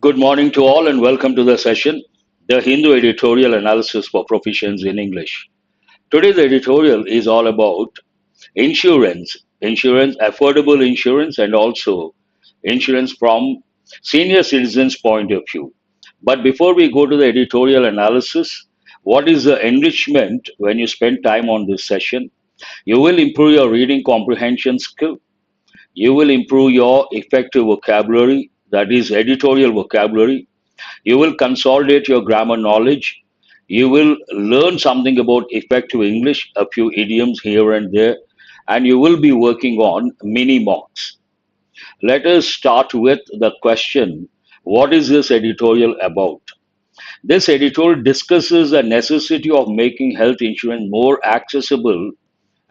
Good morning to all and welcome to the session, the Hindu Editorial Analysis for Proficiency in English. Today's editorial is all about affordable insurance, and also insurance from senior citizens' point of view. But before we go to the editorial analysis, what is the enrichment when you spend time on this session? You will improve your reading comprehension skill. You will improve your effective vocabulary, that is, editorial vocabulary. You will consolidate your grammar knowledge. You will learn something about effective English, a few idioms here and there, and you will be working on mini mocks. Let us start with the question, what is this editorial about? This editorial discusses the necessity of making health insurance more accessible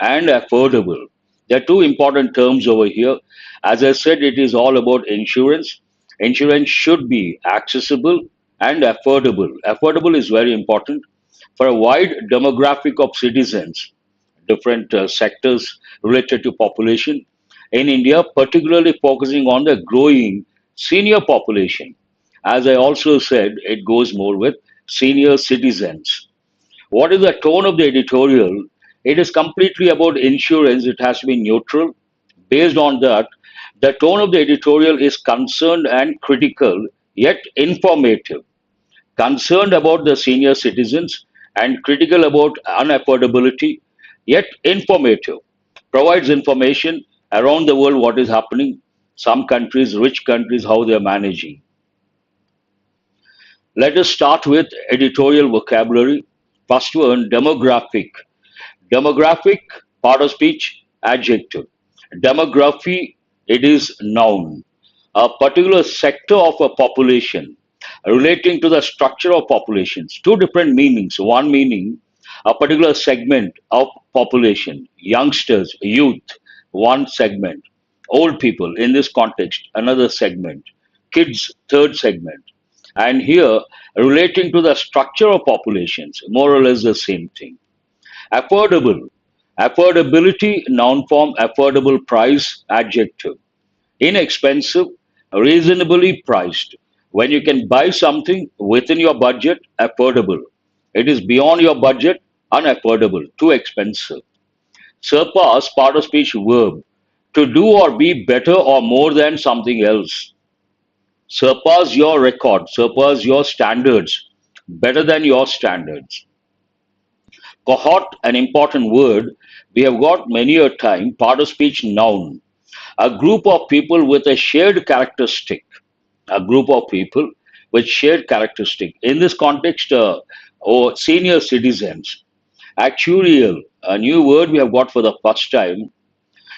and affordable. There are two important terms over here. As I said, it is all about insurance. Insurance should be accessible and affordable. Affordable is very important for a wide demographic of citizens, different sectors related to population in India, particularly focusing on the growing senior population. As I also said, it goes more with senior citizens. What is the tone of the editorial? It is completely about insurance. It has to be neutral. Based on that, the tone of the editorial is concerned and critical, yet informative. Concerned about the senior citizens and critical about unaffordability, yet informative. Provides information around the world what is happening, some countries, rich countries, how they are managing. Let us start with editorial vocabulary. First one, demographic. Demographic, part of speech, adjective. Demography, it is noun. A particular sector of a population relating to the structure of populations. Two different meanings. One meaning, a particular segment of population, youngsters, youth, one segment. Old people, in this context, another segment. Kids, third segment. And here, relating to the structure of populations, more or less the same thing. Affordable. Affordability, noun form, affordable price, adjective. Inexpensive, reasonably priced. When you can buy something within your budget, affordable. It is beyond your budget, unaffordable, too expensive. Surpass, part of speech, verb. To do or be better or more than something else. Surpass your record, surpass your standards, better than your standards. Cohort, an important word, we have got many a time, part of speech, noun. A group of people with a shared characteristic. A group of people with shared characteristic. In this context, or senior citizens. Actuarial, a new word we have got for the first time.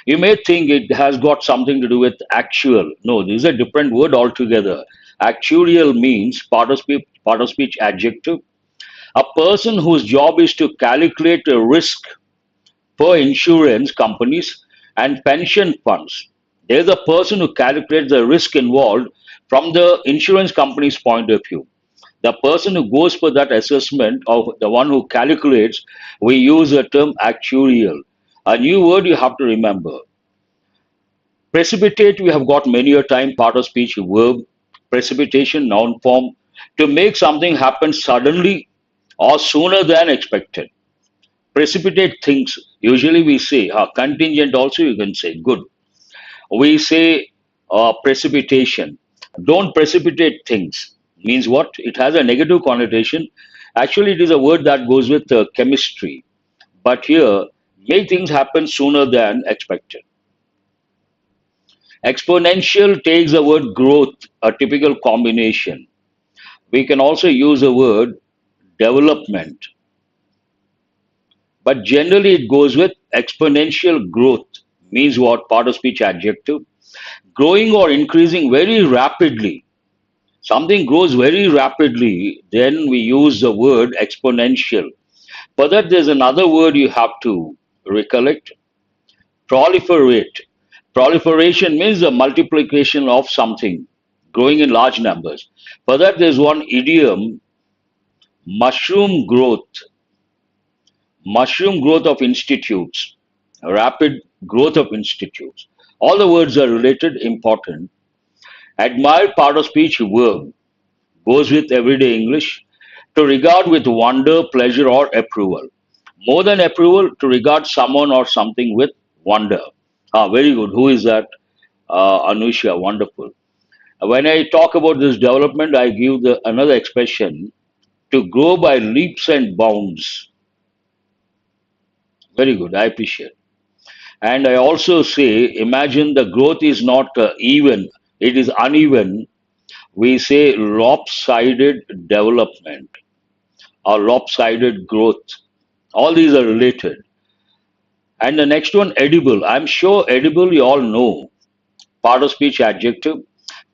You may think it has got something to do with actual. No, this is a different word altogether. Actuarial means part of speech adjective. A person whose job is to calculate a risk for insurance companies and pension funds. There's a person who calculates the risk involved from the insurance company's point of view. The person who goes for that assessment, of the one who calculates, we use the term actuarial. A new word you have to remember. Precipitate, we have got many a time, part of speech, verb. Precipitation, noun form. To make something happen suddenly or sooner than expected. Precipitate things, usually we say, contingent also you can say, good. We say precipitation. Don't precipitate things. Means what? It has a negative connotation. Actually, it is a word that goes with chemistry. But here, make things happen sooner than expected. Exponential takes the word growth, a typical combination. We can also use the word development. But generally, it goes with exponential growth. Means what? Part of speech adjective. Growing or increasing very rapidly. Something grows very rapidly, then we use the word exponential. For that, there's another word you have to recollect, proliferate. Proliferation means the multiplication of something, growing in large numbers. For that, there's one idiom, mushroom growth. Mushroom growth of institutes, rapid growth of institutes. All the words are related, important. Admire, part of speech, verb. goes with everyday English. To regard with wonder, pleasure, or approval. More than approval, to regard someone or something with wonder. Ah, very good. Who is that? Anusha, wonderful. When I talk about this development, I give another expression to grow by leaps and bounds. Very good. I appreciate. And I also say, imagine the growth is not even, it is uneven. We say lopsided development or lopsided growth. All these are related. And the next one, edible. I'm sure edible you all know. Part of speech adjective,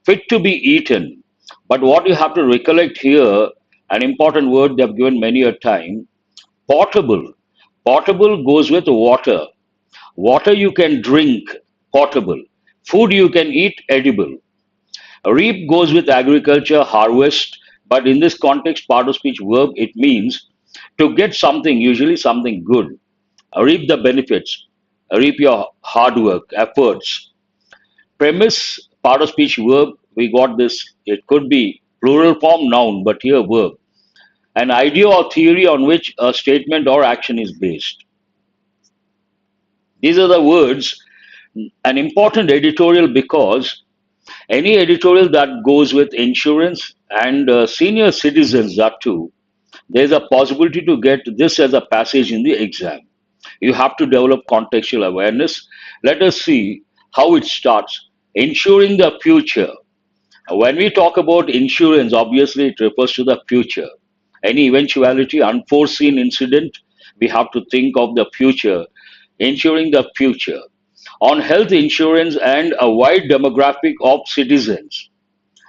fit to be eaten. But what you have to recollect here, an important word they've given many a time, portable. Portable goes with water. Water you can drink, portable. Food you can eat, edible. Reap goes with agriculture, harvest, but in this context, part of speech verb, it means to get something, usually something good. Reap the benefits, reap your hard work, efforts. Premise, part of speech verb, we got this, it could be plural form noun, but here verb. An idea or theory on which a statement or action is based. These are the words, an important editorial because any editorial that goes with insurance and senior citizens, that too, there's a possibility to get this as a passage in the exam. You have to develop contextual awareness. Let us see how it starts. Ensuring the future. When we talk about insurance, obviously it refers to the future. Any eventuality, unforeseen incident, we have to think of the future. Ensuring the future. On health insurance and a wide demographic of citizens.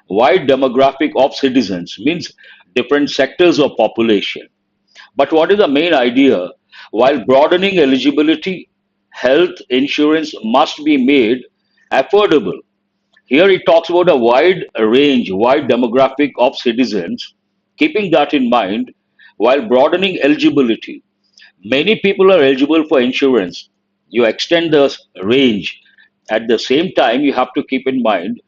Wide demographic of citizens means different sectors of population. But what is the main idea? While broadening eligibility, health insurance must be made affordable. Here it talks about a wide range, wide demographic of citizens. Keeping that in mind, while broadening eligibility, many people are eligible for insurance. You extend the range. At the same time, you have to keep in mind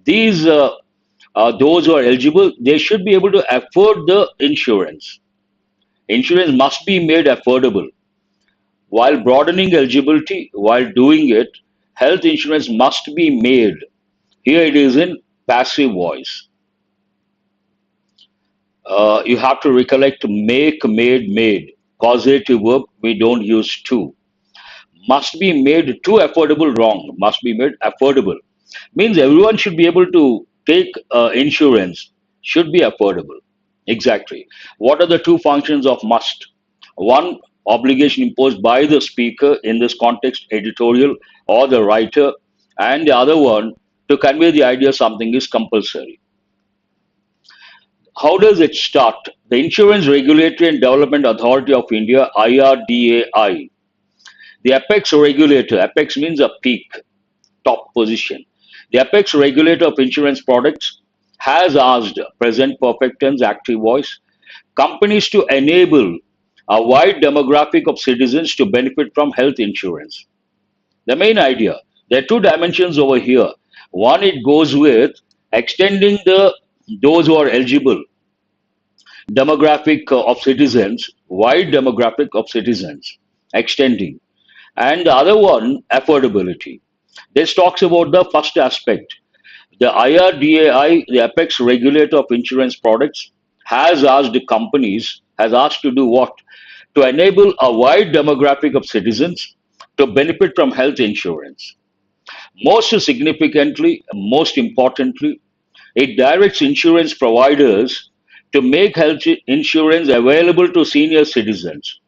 these those who are eligible, they should be able to afford the insurance. Insurance must be made affordable. While broadening eligibility, while doing it, health insurance must be made. Here it is in passive voice. You have to recollect make, made, made. Causative verb, we don't use to. Must be made too affordable, wrong. Must be made affordable. Means everyone should be able to take insurance, should be affordable. Exactly. What are the two functions of must? One, obligation imposed by the speaker, in this context, editorial, or the writer, and the other one, to convey the idea something is compulsory. How does it start? The Insurance Regulatory and Development Authority of India, IRDAI, the apex regulator, apex means a peak, top position. The apex regulator of insurance products has asked, present perfect tense, active voice, companies to enable a wide demographic of citizens to benefit from health insurance. The main idea, there are two dimensions over here. One, it goes with extending those who are eligible demographic of citizens, wide demographic of citizens, extending. And the other one, affordability. This talks about the first aspect. The IRDAI, the apex regulator of insurance products, has asked the companies, has asked to do what? To enable a wide demographic of citizens to benefit from health insurance. Most significantly, most importantly, it directs insurance providers to make health insurance available to senior citizens.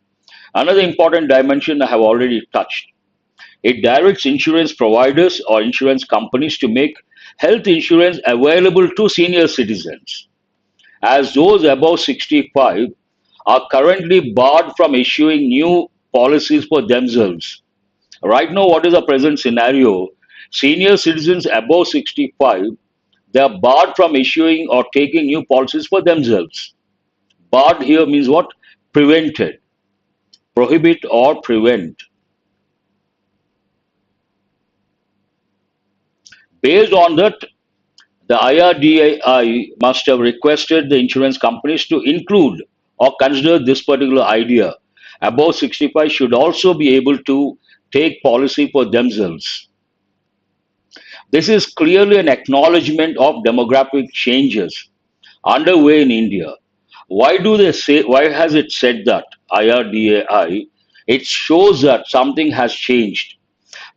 Another important dimension I have already touched. It directs insurance providers or insurance companies to make health insurance available to senior citizens, as those above 65 are currently barred from issuing new policies for themselves. Right now, what is the present scenario? Senior citizens above 65, they are barred from issuing or taking new policies for themselves. Barred here means what? Prevented, prohibit or prevent. Based on that, The IRDAI must have requested the insurance companies to include or consider this particular idea. Above 65 should also be able to take policy for themselves. This is clearly an acknowledgement of demographic changes underway in India. Why do they say, why has it said that IRDAI? It shows that something has changed.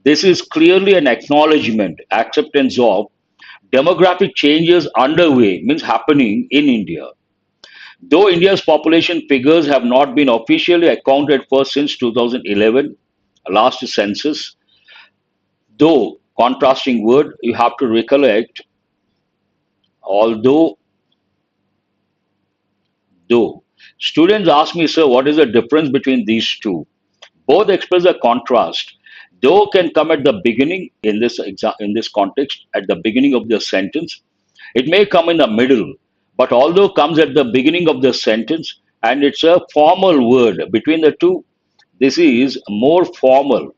This is clearly an acknowledgement, acceptance of demographic changes underway, means happening in India. Though India's population figures have not been officially accounted for since 2011, last census, though contrasting word, you have to recollect, although, though. Students ask me, sir, what is the difference between these two? Both express a contrast. Though can come at the beginning in in this context, at the beginning of the sentence. It may come in the middle, but although comes at the beginning of the sentence and it's a formal word between the two, this is more formal.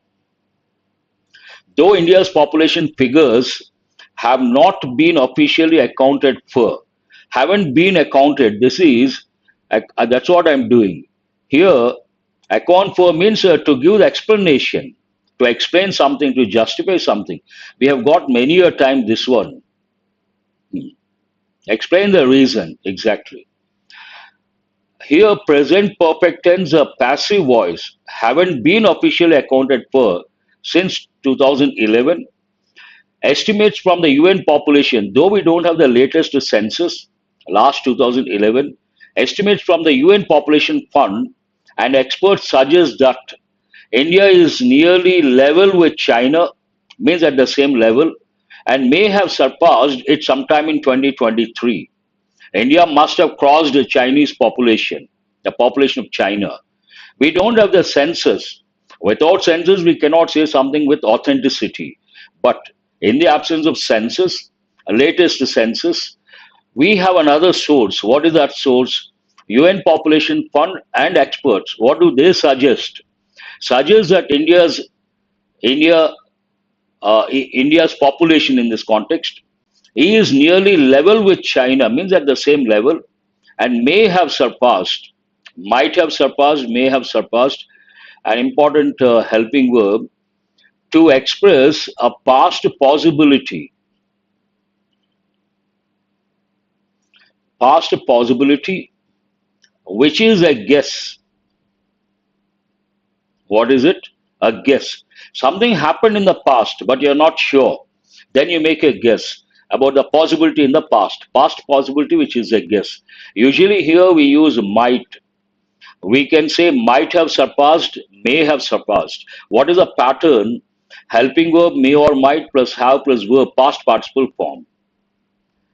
Though India's population figures have not been officially accounted for, haven't been accounted, this is, that's what I'm doing. Here, account for means to give the explanation, to explain something, to justify something. We have got many a time this one. Explain the reason exactly. Here, present perfect tense, a passive voice, haven't been officially accounted for since 2011. Estimates from the UN population, though we don't have the latest census, last 2011, estimates from the UN Population Fund and experts suggest that India is nearly level with China, means at the same level, and may have surpassed it sometime in 2023. India must have crossed the Chinese population, the population of China. We don't have the census. Without census, we cannot say something with authenticity. But in the absence of census, latest census, we have another source. What is that source? UN Population Fund and experts. What do they suggest? Suggest that India India's population in this context is nearly level with China, means at the same level, and may have surpassed, might have surpassed, may have surpassed, an important helping verb to express a past possibility, which is a guess. What is it? A guess. Something happened in the past, but you're not sure. Then you make a guess about the possibility in the past. Past possibility, which is a guess. Usually here we use might. We can say might have surpassed, may have surpassed. What is the pattern? Helping verb may or might plus have plus verb, past participle form.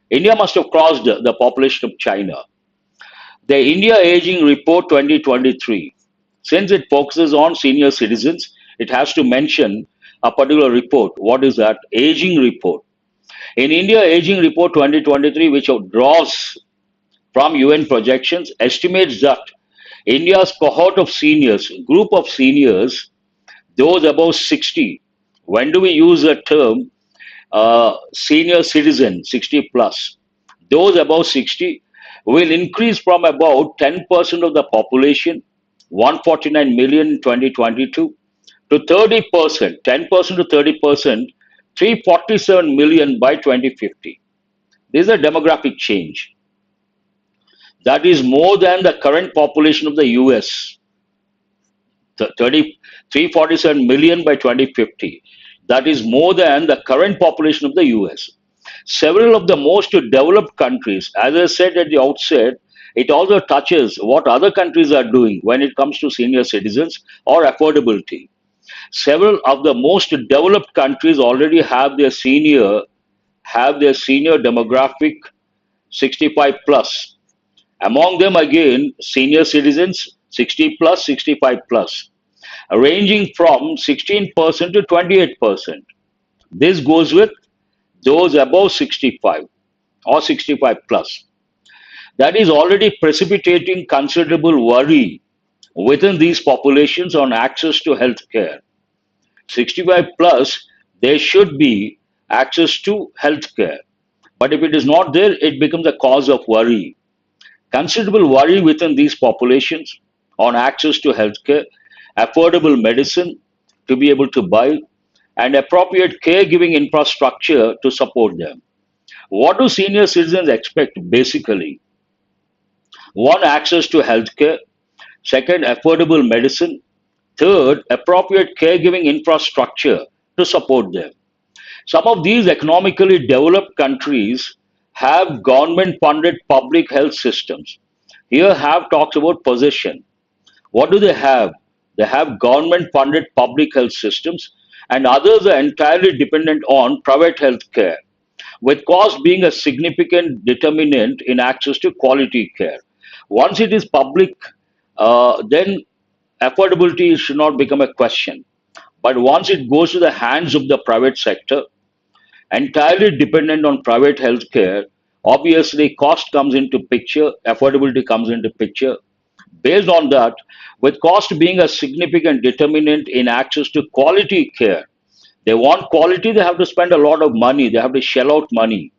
India must have crossed the population of China. The India Aging Report 2023, since it focuses on senior citizens, it has to mention a particular report. What is that? Aging Report. In India Aging Report 2023, which draws from UN projections, estimates that India's cohort of seniors, group of seniors, those above 60, when do we use the term senior citizen, 60 plus? Those above 60 will increase from about 10% of the population, 149 million in 2022, to 30%, 10% to 30%, 347 million by 2050. This is a demographic change. That is more than the current population of the US, 347 million by 2050. That is more than the current population of the US. Several of the most developed countries, as I said at the outset, it also touches what other countries are doing when it comes to senior citizens or affordability. Several of the most developed countries already have their senior demographic 65 plus. Among them, again, senior citizens 60 plus, 65 plus, ranging from 16% to 28%. This goes with those above 65 or 65 plus. That is already precipitating considerable worry within these populations on access to health care. 65 plus, there should be access to health care. But if it is not there, it becomes a cause of worry. Considerable worry within these populations on access to healthcare, affordable medicine to be able to buy, and appropriate caregiving infrastructure to support them. What do senior citizens expect basically? One, access to healthcare. Second, affordable medicine. Third, appropriate caregiving infrastructure to support them. Some of these economically developed countries have government funded public health systems. Here have talks about possession. What do they have? They have government funded public health systems, and others are entirely dependent on private health care, with cost being a significant determinant in access to quality care. Once it is public, then affordability should not become a question. But once it goes to the hands of the private sector, entirely dependent on private healthcare, obviously cost comes into picture, affordability comes into picture. Based on that, with cost being a significant determinant in access to quality care, they want quality, they have to spend a lot of money, they have to shell out money.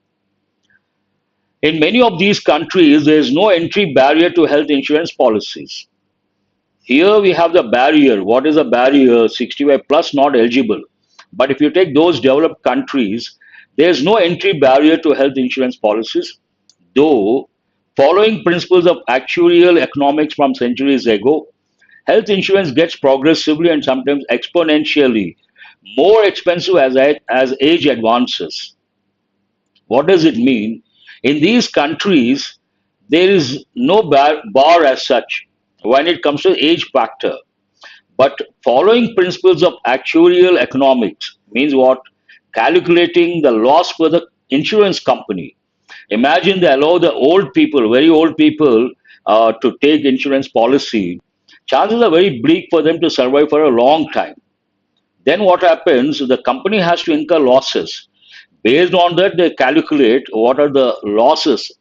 In many of these countries, there is no entry barrier to health insurance policies. Here we have the barrier. What is the barrier? 65 plus not eligible. But if you take those developed countries, there is no entry barrier to health insurance policies, though, following principles of actuarial economics from centuries ago, health insurance gets progressively and sometimes exponentially more expensive as age advances. What does it mean? In these countries, there is no bar as such when it comes to age factor. But following principles of actuarial economics means what? Calculating the loss for the insurance company. Imagine they allow the old people, very old people, to take insurance policy. Chances are very bleak for them to survive for a long time. Then what happens? The company has to incur losses. Based on that, they calculate what are the losses,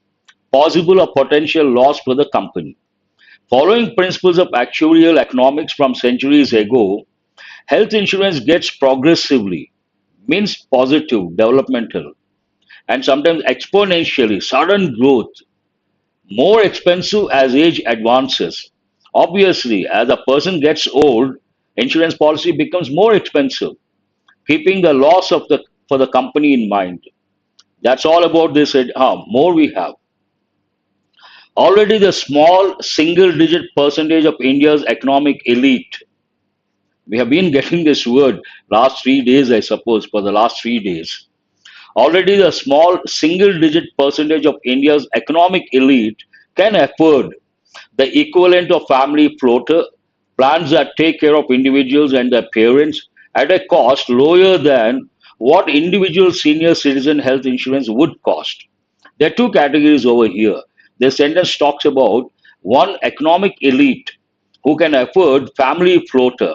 possible or potential loss for the company. Following principles of actuarial economics from centuries ago, health insurance gets progressively, means positive, developmental, and sometimes exponentially, sudden growth, more expensive as age advances. Obviously, as a person gets old, insurance policy becomes more expensive, keeping the loss of the for the company in mind. That's all about this. More we have. Already the small single digit percentage of India's economic elite. We have been getting this word last 3 days, I suppose, for the last 3 days. Already the small single digit percentage of India's economic elite can afford the equivalent of family floater plans that take care of individuals and their parents at a cost lower than what individual senior citizen health insurance would cost. There are two categories over here. The sentence talks about one, economic elite who can afford family floater,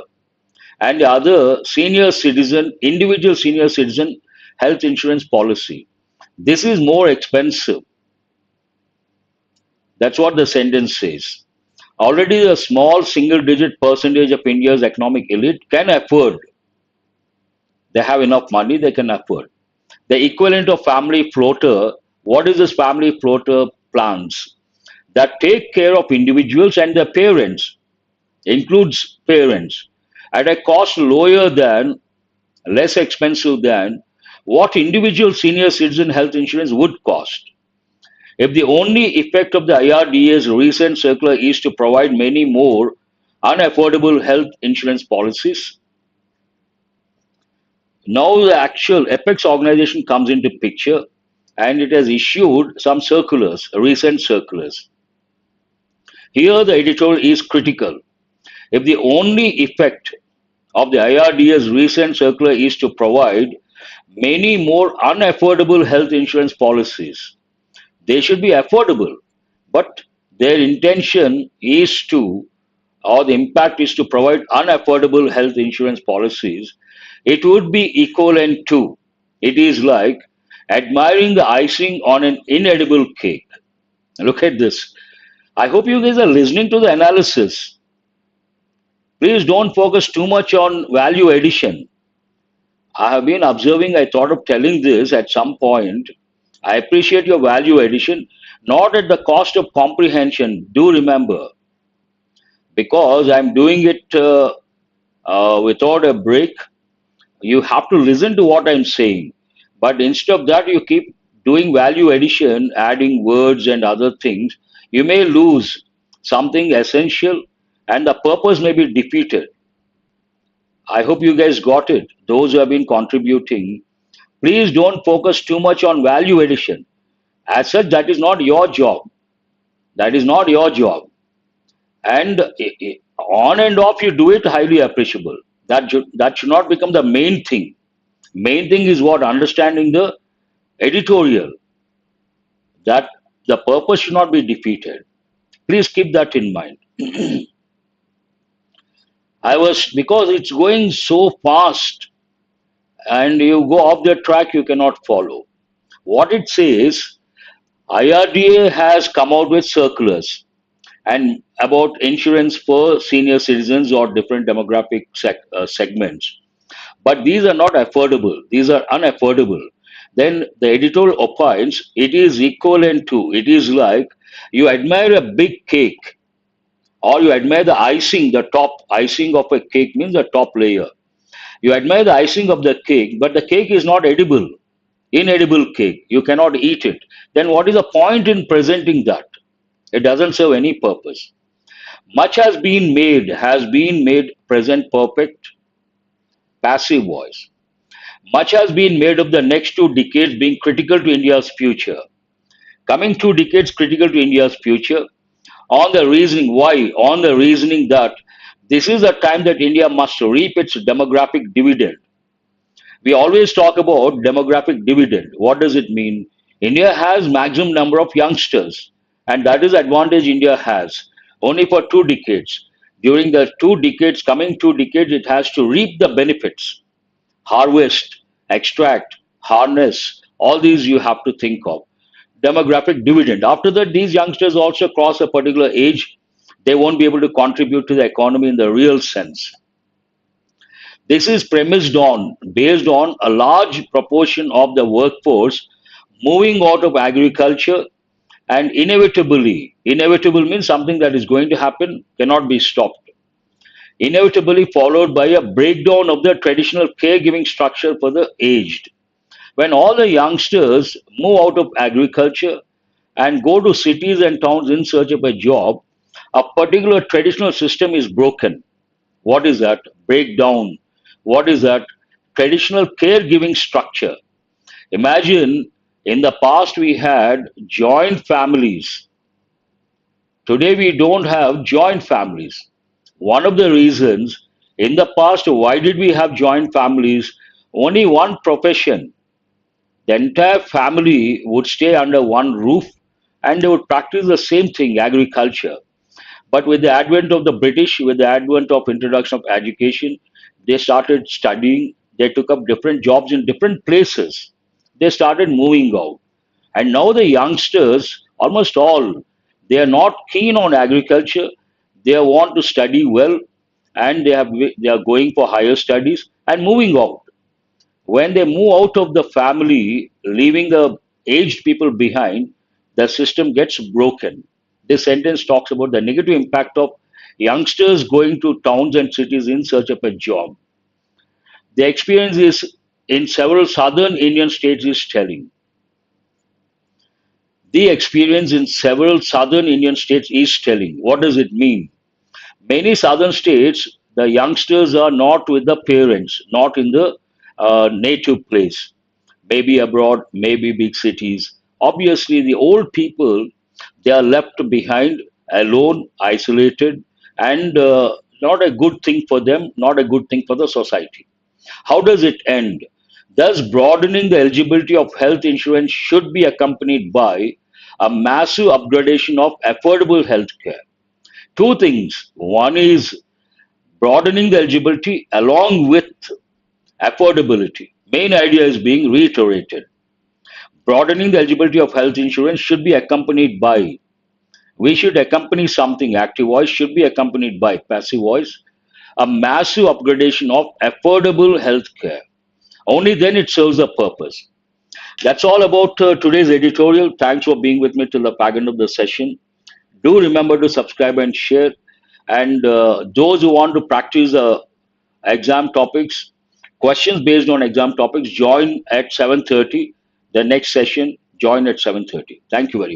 and the other, senior citizen, individual senior citizen health insurance policy. This is more expensive. That's what the sentence says. Already a small single digit percentage of India's economic elite can afford, they have enough money, they can afford. The equivalent of family floater, what is this family floater plans? That take care of individuals and their parents, includes parents, at a cost lower than, less expensive than, what individual senior citizen health insurance would cost. If the only effect of the IRDA's recent circular is to provide many more unaffordable health insurance policies, now the actual Apex organization comes into picture and it has issued some circulars, recent circulars. Here the editorial is critical. If the only effect of the IRDA's recent circular is to provide many more unaffordable health insurance policies, they should be affordable, but their intention is to, or the impact is to provide unaffordable health insurance policies, it would be equivalent to, it is like admiring the icing on an inedible cake. Look at this. I hope you guys are listening to the analysis. Please don't focus too much on value addition. I have been observing, I thought of telling this at some point. I appreciate your value addition, not at the cost of comprehension. Do remember, because I'm doing it without a break, you have to listen to what I'm saying. But instead of that, you keep doing value addition, adding words and other things, you may lose something essential and the purpose may be defeated. I hope you guys got it. Those who have been contributing, please don't focus too much on value addition. As such, that is not your job. That is not your job. And on and off, you do it highly appreciable. That should not become the main thing. Main thing is what understanding the editorial, that the purpose should not be defeated. Please keep that in mind. I was, because it's going so fast and you go off the track, you cannot follow. What it says, IRDA has come out with circulars and about insurance for senior citizens or different demographic segments. But these are not affordable, these are unaffordable. Then the editorial opines it is equivalent to, it is like you admire a big cake or you admire the icing, the top icing of a cake means the top layer. You admire the icing of the cake, but the cake is not edible, inedible cake. You cannot eat it. Then what is the point in presenting that? It doesn't serve any purpose. Much has been made present perfect, passive voice. Much has been made of the next 2 decades being critical to India's future. Coming 2 decades critical to India's future, on the reasoning why, on the reasoning that this is the time that India must reap its demographic dividend. We always talk about demographic dividend. What does it mean? India has maximum number of youngsters, and that is the advantage India has. Only for 2 decades. During the 2 decades, coming 2 decades, it has to reap the benefits, harvest, extract, harness. All these you have to think of. Demographic dividend. After that, these youngsters also cross a particular age, they won't be able to contribute to the economy in the real sense. This is based on a large proportion of the workforce moving out of agriculture and inevitable means something that is going to happen, cannot be stopped. Inevitably followed by a breakdown of the traditional caregiving structure for the aged. When all the youngsters move out of agriculture and go to cities and towns in search of a job, a particular traditional system is broken. What is that? Breakdown. What is that? Traditional caregiving structure. Imagine in the past we had joint families. Today we don't have joint families. One of the reasons in the past, why did we have joint families? Only one profession. The entire family would stay under one roof and they would practice the same thing, agriculture. But with the advent of the British, with the advent of introduction of education, they started studying, they took up different jobs in different places. They started moving out. And now the youngsters, almost all, they are not keen on agriculture. They want to study well and they are going for higher studies and moving out. When they move out of the family, leaving the aged people behind, the system gets broken. This sentence talks about the negative impact of youngsters going to towns and cities in search of a job. The experience is in several southern Indian states is telling. The experience in several southern Indian states is telling. What does it mean? Many southern states, the youngsters are not with the parents, not in the native place, maybe abroad, maybe big cities. Obviously, the old people, they are left behind, alone, isolated, and not a good thing for them, not a good thing for the society. How does it end? Thus, broadening the eligibility of health insurance should be accompanied by a massive upgradation of affordable health care. Two things. One is broadening the eligibility along with affordability. Main idea is being reiterated. Broadening the eligibility of health insurance should be accompanied by, we should accompany something, active voice should be accompanied by passive voice, a massive upgradation of affordable health care. Only then it serves a purpose. That's all about today's editorial. Thanks for being with me till the back end of the session. Do remember to subscribe and share. And those who want to practice exam topics, questions based on exam topics, join at 7:30. The next session, join at 7:30. Thank you very much.